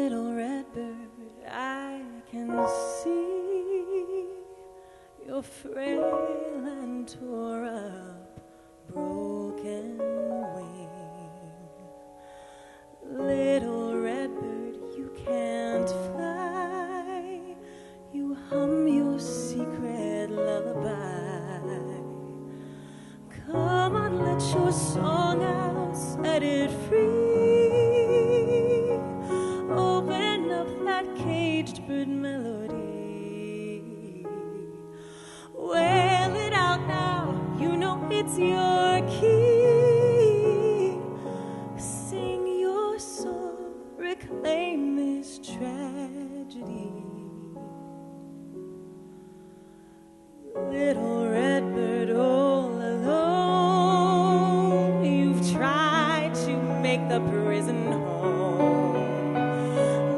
Little red bird, I can see your frail and tore up broken wing. Little red bird, you can't fly, you hum your secret lullaby. Come on, let your song out, set it free. Open up that caged bird melody. Wail it out now, you know it's your key. Sing your song, reclaim this tragedy. Little red bird all alone, you've tried to make the prison home.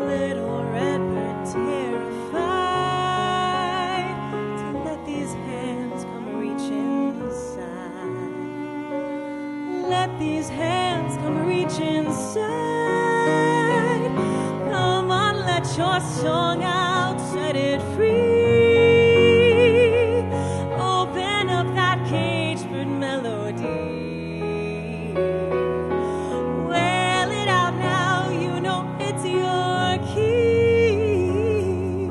Little red bird terrified to let these hands come reach inside. Let these hands come reach inside. Come on, let your song out, set it free. Open up that caged bird melody. Wail it out now, you know it's your key.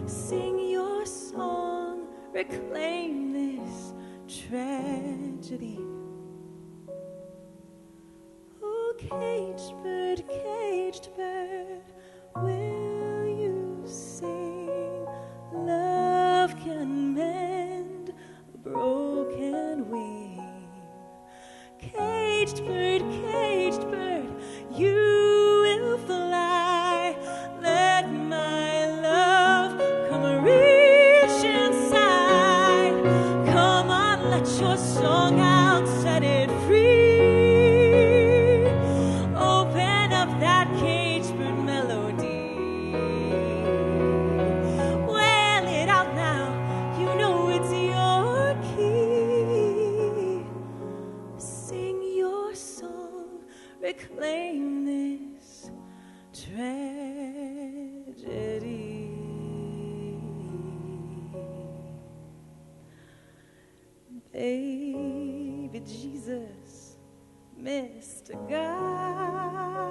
Sing your song, reclaim this tragedy. Oh, caged bird, will you sing? Love can mend a broken wing. Caged bird, you will fly. Let my love come reach inside. Come on, let your song out, set it free. Open up that caged bird melody. Wail it out now, you know it's your key. Sing your song, reclaim this tragedy. Baby Jesus, Mr. God,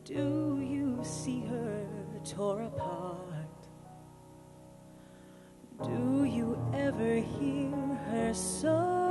do you see her tore apart? Do you ever hear her sob?